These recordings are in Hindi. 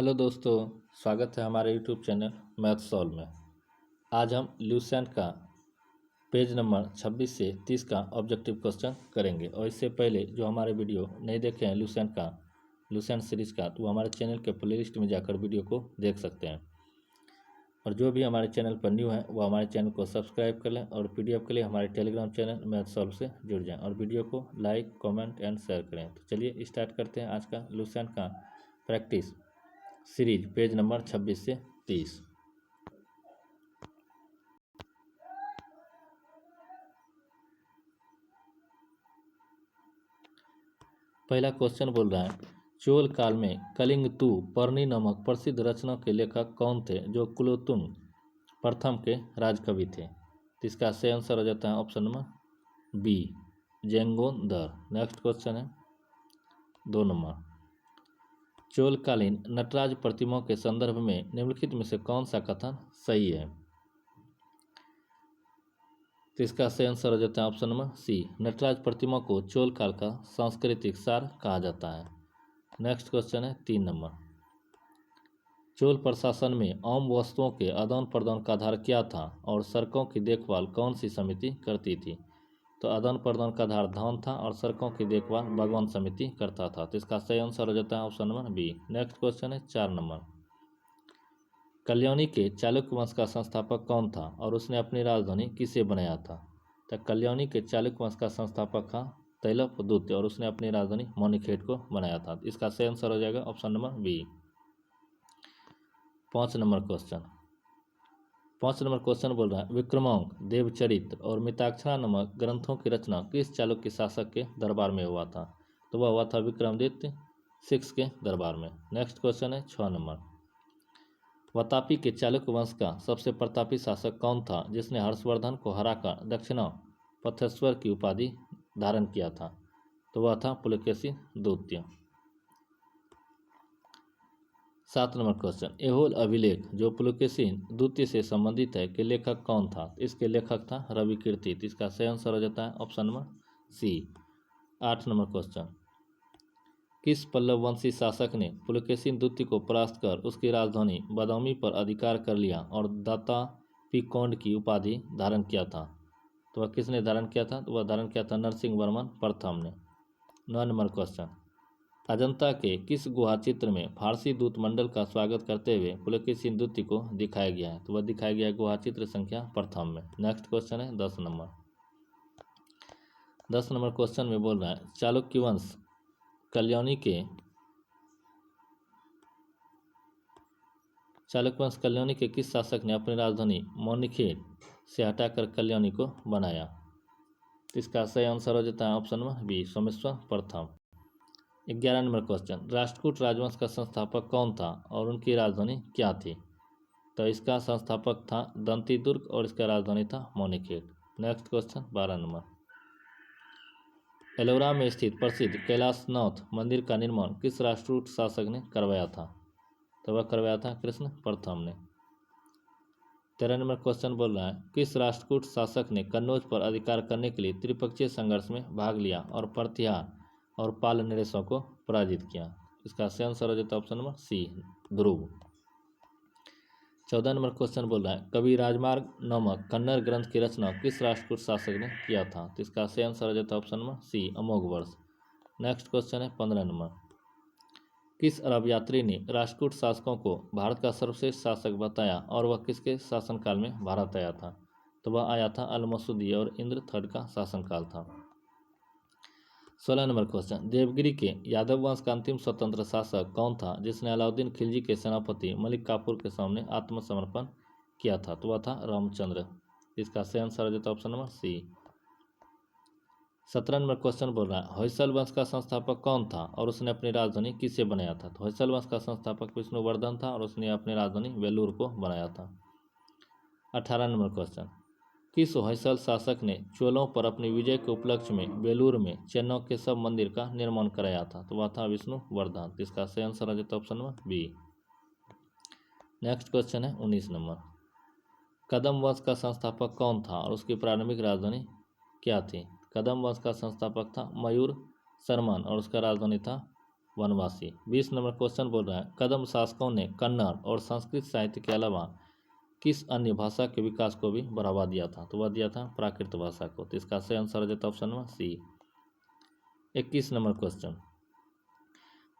हेलो दोस्तों, स्वागत है हमारे यूट्यूब चैनल मैथ सॉल्व में। आज हम ल्यूसेंट का पेज नंबर 26 से 30 का ऑब्जेक्टिव क्वेश्चन करेंगे। और इससे पहले जो हमारे वीडियो नहीं देखे हैं ल्यूसेंट सीरीज़ का, तो वो हमारे चैनल के प्लेलिस्ट में जाकर वीडियो को देख सकते हैं। और जो भी हमारे चैनल पर न्यू है वो हमारे चैनल को सब्सक्राइब कर लें और पीडीएफ के लिए हमारे टेलीग्राम चैनल मैथ सॉल्व से जुड़ जाएं और वीडियो को लाइक, कमेंट एंड शेयर करें। तो चलिए स्टार्ट करते हैं आज का ल्यूसेंट का प्रैक्टिस सीरीज पेज नंबर 26 से 30। पहला क्वेश्चन बोल रहा है, चोल काल में कलिंगतु पर्णी नामक प्रसिद्ध रचना के लेखक कौन थे जो कुलोत्तुंग प्रथम के राजकवि थे। तो इसका सही आंसर हो जाता है ऑप्शन नंबर बी, जेंगोदर। नेक्स्ट क्वेश्चन है 2 नंबर, चोलकालीन नटराज प्रतिमाओं के संदर्भ में निम्नलिखित में से कौन सा कथन सही है। तो इसका सही आंसर हो जाता है ऑप्शन नंबर सी, नटराज प्रतिमा को चोल काल का सांस्कृतिक सार कहा जाता है। नेक्स्ट क्वेश्चन है 3 नंबर, चोल प्रशासन में आम वस्तुओं के आदान प्रदान का आधार क्या था और सड़कों की देखभाल कौन सी समिति करती थी। तो आदान प्रदान का आधार धान था और सड़कों की देखभाल बागवान समिति करता था। तो इसका सही आंसर हो जाता है option number B. Next question है 4 नंबर, कल्याणी के चालुक्य वंश का संस्थापक कौन था और उसने अपनी राजधानी किसे बनाया था। तो कल्याणी के चालुक्य वंश का संस्थापक था तैलप द्वितीय और उसने अपनी राजधानी मणिखेट को बनाया था। इसका सही आंसर हो जाएगा option number B. 5 number question बोल रहा है, विक्रमांक, देवचरित्र और मिताक्षरा नामक ग्रंथों की रचना किस चालुक्य शासक के दरबार में हुआ था। तो वह हुआ था विक्रमादित्य 6 के दरबार में। नेक्स्ट क्वेश्चन है 6 नंबर, वातापी के चालुक्य वंश का सबसे प्रतापी शासक कौन था जिसने हर्षवर्धन को हराकर दक्षिणा पथेश्वर की उपाधि धारण किया था। तो वह था पुलकेशी द्वितीय। 7 नंबर क्वेश्चन, एहोल अभिलेख जो पुलकेशी द्वितीय से संबंधित है के लेखक कौन था। इसके लेखक था रवि कीर्ति। इसका सही आंसर हो जाता है option number C. 8 number question, किस पल्लव वंशी शासक ने पुलकेशी द्वितीय को परास्त कर उसकी राजधानी बादामी पर अधिकार कर लिया और दातापीकोंड की उपाधि धारण किया था। तो वह किसने धारण किया था। तो वह धारण किया था नरसिंह वर्मन प्रथम ने। 9 नंबर क्वेश्चन, अजंता के किस गुहा चित्र में फारसी दूत मंडल का स्वागत करते हुए पुलकेशी द्वितीय को दिखाया गया है। तो वह दिखाया गया गुहा चित्र संख्या प्रथम में। नेक्स्ट क्वेश्चन है 10 नंबर क्वेश्चन में बोल रहा है, चालुक्य वंश कल्याणी के किस शासक ने अपनी राजधानी मणिखेट से हटाकर कल्याणी को बनाया। इसका सही आंसर हो जाता है ऑप्शन नंबर बी, सोमेश्वर प्रथम। 11 नंबर क्वेश्चन, राष्ट्रकूट राजवंश का संस्थापक कौन था और उनकी राजधानी क्या थी। तो इसका संस्थापक था दंतीदुर्ग और इसका राजधानी था मणिखेट। नेक्स्ट क्वेश्चन 12 नंबर, एलोरा में स्थित प्रसिद्ध कैलाशनाथ मंदिर का निर्माण किस राष्ट्रकूट शासक ने करवाया था। तो वह करवाया था कृष्ण प्रथम ने। 13 नंबर क्वेश्चन बोल रहा है, किस राष्ट्रकूट शासक ने कन्नौज पर अधिकार करने के लिए त्रिपक्षीय संघर्ष में भाग लिया और प्रतिहार और पाल नरेशों को पराजित किया। इसका सही आंसर हो जाता है ऑप्शन नंबर सी, ध्रुव। 14 नंबर क्वेश्चन बोल रहा है, कवि राजमार्ग नामक कन्नड़ ग्रंथ की रचना किस राष्ट्रकूट शासक ने किया था। तो इसका सही आंसर हो जाता है option number C, Amoghavarsha. Next question है 15 नंबर, किस अरब यात्री ने राष्ट्रकूट शासकों को भारत का सर्वश्रेष्ठ शासक बताया और वह किसके शासनकाल में भारत आया था। तो वह आया था अल-मसूदी और इंद्र थर्ड का शासनकाल था। 16 नंबर क्वेश्चन, देवगिरी के यादव वंश का अंतिम स्वतंत्र शासक कौन था जिसने अलाउद्दीन खिलजी के सेनापति मलिक काफूर के सामने आत्मसमर्पण किया था। तो वह था रामचंद्र। इसका सही आंसर हो जाता है option number C. 17 number question बोल रहा है, होयसल वंश का संस्थापक कौन था और उसने अपनी राजधानी किसे बनाया था। तो होयसल वंश का संस्थापक विष्णुवर्धन था और उसने अपनी राजधानी वेलूर को बनाया था। 18 नंबर क्वेश्चन, किस होयसल शासक ने चोलों पर अपनी विजय के उपलक्ष्य में बेलूर में चेन्नौ के सब मंदिर का निर्माण कराया था। तो वह था विष्णुवर्धन। इसका सही आंसर हो जाता है option number B. Next question है 19 नंबर, कदम वंश का संस्थापक कौन था और उसकी प्रारंभिक राजधानी क्या थी। कदम वंश का संस्थापक था मयूर शर्मन और उसका राजधानी था वनवासी। 20 नंबर क्वेश्चन बोल रहा है कदम शासकों ने कन्नड़ और संस्कृत साहित्य के अलावा किस अन्य भाषा के विकास को भी बढ़ावा दिया था? तो वह दिया था प्राकृत भाषा को। तो इसका सही आंसर हो जाता है option number C. 21 number question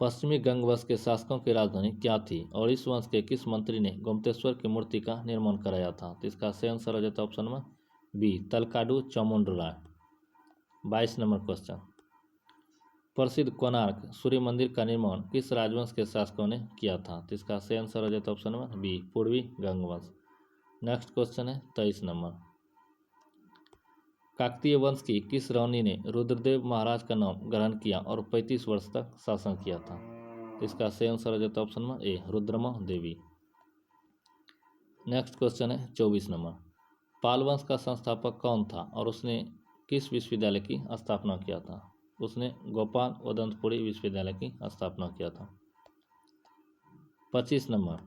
पश्चिमी गंग वंश के शासकों की राजधानी क्या थी और इस वंश के किस मंत्री ने गोमतेश्वर की मूर्ति का निर्माण कराया था? तो इसका सही आंसर हो जाता है option number B Talakadu Chamundaraya. 22 number question प्रसिद्ध कोणार्क सूर्य मंदिर का निर्माण किस राजवंश के शासकों ने किया था? तो इसका सही आंसर हो जाता है ऑप्शन नंबर बी पूर्वी गंग वंश। नेक्स्ट क्वेश्चन है 23 नंबर काकतीय वंश की किस रानी ने रुद्रदेव महाराज का नाम ग्रहण किया और 35 वर्ष तक शासन किया था? तो इसका सही आंसर हो जाता है option number A Rudrama Devi. Next question है 24 नंबर पाल वंश का संस्थापक कौन था और उसने किस विश्वविद्यालय की स्थापना किया था? उसने गोपाल उदंतपुरी विश्वविद्यालय की स्थापना किया था। 25 नंबर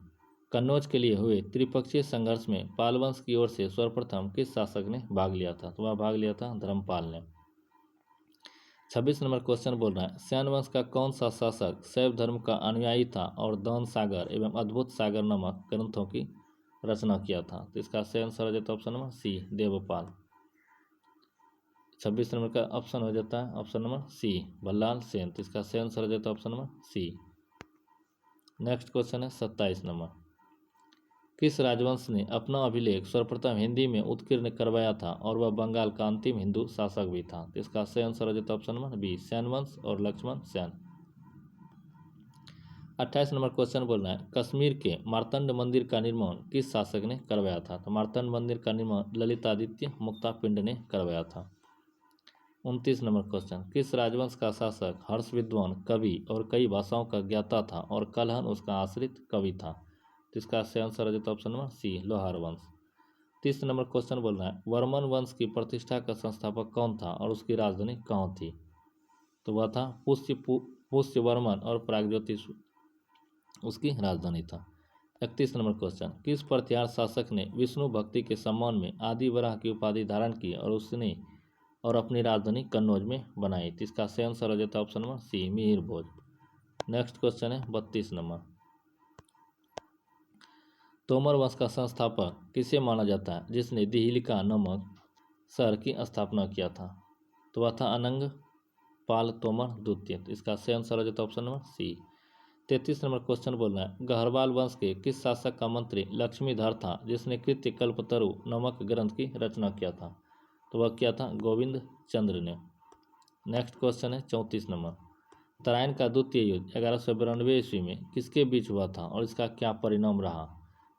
कन्नौज के लिए हुए त्रिपक्षीय संघर्ष में पाल वंश की ओर से सर्वप्रथम किस शासक ने भाग लिया था? तो वह भाग लिया था धर्मपाल ने। 26 नंबर क्वेश्चन बोल रहा है सैन वंश का कौन सा शासक शैव धर्म का अनुयायी था और दान सागर एवं अद्भुत सागर नामक ग्रंथों की रचना किया था? तो इसका सही आंसर हो जाता है option number C Devapala. 26 number का ऑप्शन हो जाता है option number C Ballal Sen. तो इसका सही आंसर हो जाता है option number C. Next question है 27 नंबर किस राजवंश ने अपना अभिलेख सर्वप्रथम हिंदी में उत्कीर्ण करवाया था और वह बंगाल का अंतिम हिंदू शासक भी था? तो इसका सही आंसर हो जाता है ऑप्शन नंबर बी सैन वंश और लक्ष्मण सेन। 28 नंबर क्वेश्चन बोल रहा है कश्मीर के मार्तंड मंदिर का निर्माण किस शासक ने करवाया था? तो मार्तंड मंदिर का निर्माण ललितादित्य मुक्तापिंड ने करवाया था। 29 नंबर क्वेश्चन किस राजवंश का शासक हर्ष विद्वान कवि और कई भाषाओं का ज्ञाता था और कलहन उसका आश्रित कवि था? तो इसका सही आंसर हो जाता है ऑप्शन नंबर सी लोहार वंश। 30 नंबर क्वेश्चन बोल रहा है वर्मन वंश की प्रतिष्ठा का संस्थापक कौन था और उसकी राजधानी कहाँ थी? तो वह था पुष्य वर्मन और प्रागज्योतिष उसकी राजधानी था। 31 नंबर क्वेश्चन किस प्रतिहार शासक ने विष्णु भक्ति के सम्मान में आदि वराह की उपाधि धारण की और अपनी राजधानी कन्नौज में बनाई? तो इसका सही आंसर हो जाता है ऑप्शन नंबर सी मिहिर भोज। नेक्स्ट क्वेश्चन है 32 नंबर तोमर वंश का संस्थापक किसे माना जाता है जिसने दिहिलिका नामक शहर की स्थापना किया था? तो वह था अनंग पाल तोमर द्वितीय। तो इसका सही आंसर हो जाता है option number C. 33 number question बोल रहा है गहरवाल वंश के किस शासक का मंत्री लक्ष्मीधर था जिसने कृत्य कल्पतरु नामक ग्रंथ की रचना किया था? तो वह किया था गोविंद चंद्र ने। नेक्स्ट क्वेश्चन है 34 नंबर तराइन का द्वितीय युद्ध 1192 ईस्वी में किसके बीच हुआ था और इसका क्या परिणाम रहा?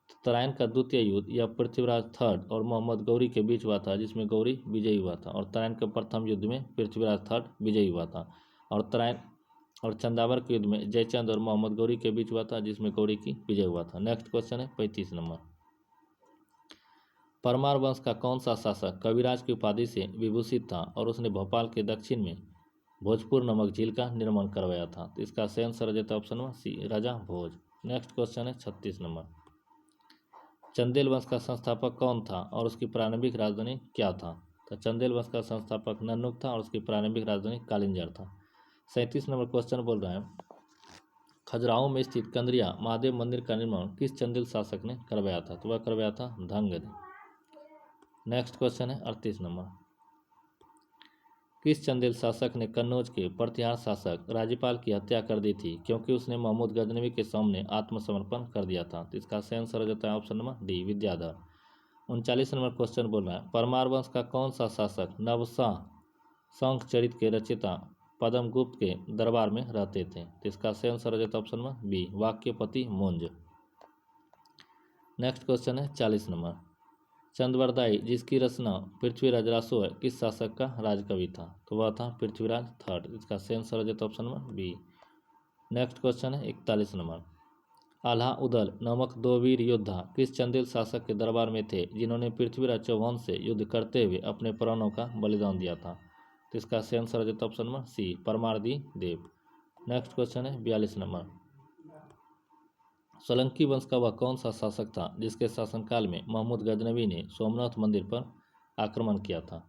तो तराइन का द्वितीय युद्ध यह पृथ्वीराज थर्ड और मोहम्मद गौरी के बीच हुआ था जिसमें गौरी विजयी हुआ था और तराइन के प्रथम युद्ध में पृथ्वीराज थर्ड विजयी हुआ था और चंदावर के युद्ध में जयचंद और मोहम्मद गौरी के बीच हुआ था जिसमें गौरी की विजय हुआ था। नेक्स्ट क्वेश्चन है 35 नंबर परमार वंश का कौन सा शासक कविराज की उपाधि से विभूषित था और उसने भोपाल के दक्षिण में भोजपुर नामक झील का निर्माण करवाया था? तो इसका सही आंसर हो जाता है ऑप्शन नंबर सी राजा भोज। नेक्स्ट क्वेश्चन है 36 नंबर चंदेल वंश का संस्थापक कौन था और उसकी प्रारंभिक राजधानी क्या था? तो चंदेल वंश का संस्थापक नन्नुक था और उसकी प्रारंभिक राजधानी कालिंजर था। 37 नंबर क्वेश्चन बोल रहा है खजुराहो में स्थित कंदरिया महादेव मंदिर का निर्माण किस चंदेल शासक ने करवाया था? तो वह करवाया था धंग ने। नेक्स्ट क्वेश्चन है 38 नंबर किस चंदेल शासक ने कन्नौज के प्रतिहार शासक राज्यपाल की हत्या कर दी थी क्योंकि उसने महमूद गजनवी के सामने आत्मसमर्पण कर दिया था? तो इसका सही आंसर हो जाता है option number D Vidyadhar. 39 number question बोल रहा है परमार वंश का कौन सा शासक नवशाह शंख चरित के रचयिता पद्मगुप्त के दरबार में रहते थे? तो इसका सही आंसर हो जाता है option number B Vakpati Munj. Next question है 40 नंबर चंद्रवरदाई जिसकी रचना पृथ्वीराज रासो है किस शासक का राजकवि था? तो वह था पृथ्वीराज थर्ड। इसका सही आंसर हो जाता है option number B. Next question है 41 नंबर आल्हा उदल नामक दो वीर योद्धा किस चंदेल शासक के दरबार में थे जिन्होंने पृथ्वीराज चौहान से युद्ध करते हुए अपने प्राणों का बलिदान दिया था? तो इसका सही आंसर हो जाता है ऑप्शन नंबर सी परमारदी देव। नेक्स्ट क्वेश्चन है 42 नंबर सोलंकी वंश का वह कौन सा शासक था जिसके शासनकाल में महमूद गजनवी ने सोमनाथ मंदिर पर आक्रमण किया था?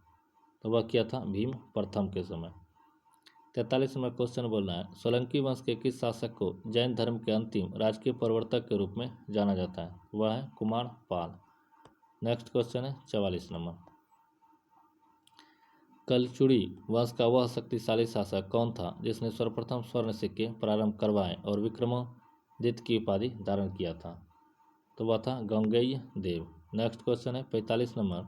तो वह किया था भीम प्रथम के समय। 43 नंबर क्वेश्चन बोल रहा है, सोलंकी वंश के किस शासक को जैन धर्म के अंतिम राजकीय प्रवर्तक के रूप में जाना जाता है? वह है कुमार पाल। नेक्स्ट क्वेश्चन है 44 नंबर, कलचुड़ी वंश का वह शक्तिशाली शासक कौन था जिसने सर्वप्रथम स्वर्ण सिक्के प्रारंभ करवाए और विक्रमादित्य की उपाधि धारण किया था? तो वह था गंगेय देव। नेक्स्ट क्वेश्चन है 45 नंबर,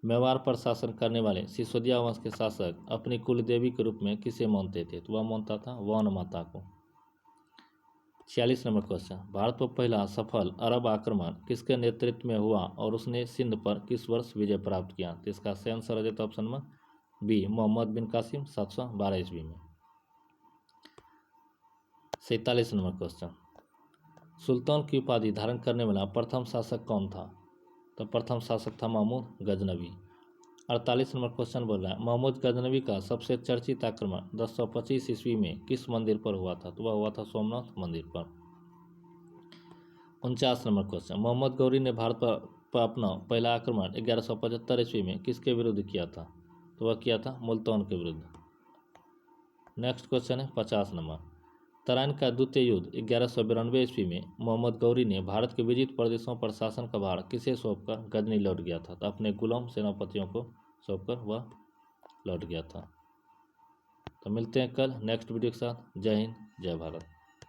मेवाड़ पर शासन करने वाले सिसोदिया वंश के शासक अपनी कुल देवी के रूप में किसे मानते थे? तो वह मानता था वन माता को। 46 नंबर क्वेश्चन, भारत पर पहला सफल अरब आक्रमण किसके नेतृत्व में हुआ और उसने सिंध पर किस वर्ष विजय प्राप्त किया? तो इसका सही आंसर हो जाता ऑप्शन में बी, मोहम्मद बिन कासिम 712 ईस्वी में। 47 नंबर क्वेश्चन, सुल्तान की उपाधि धारण करने वाला प्रथम शासक कौन था? तो प्रथम शासक था महमूद गजनवी। 48 नंबर क्वेश्चन बोल रहा है, महमूद गजनवी का सबसे चर्चित आक्रमण 1025 ईस्वी में किस मंदिर पर हुआ था? तो वह हुआ था सोमनाथ मंदिर पर। 49 नंबर क्वेश्चन, मोहम्मद गौरी ने भारत पर अपना पहला आक्रमण 1175 ईस्वी में किसके विरुद्ध किया था? तो वह किया था मुल्तान के विरुद्ध। नेक्स्ट क्वेश्चन है 50 नंबर, तराइन का द्वितीय युद्ध 1192 ईस्वी में मोहम्मद गौरी ने भारत के विजित प्रदेशों पर शासन का भार किसे सौंपकर गजनी लौट गया था? तो अपने गुलाम सेनापतियों को सौंपकर वह लौट गया था। तो मिलते हैं कल नेक्स्ट वीडियो के साथ। जय हिंद, जय भारत।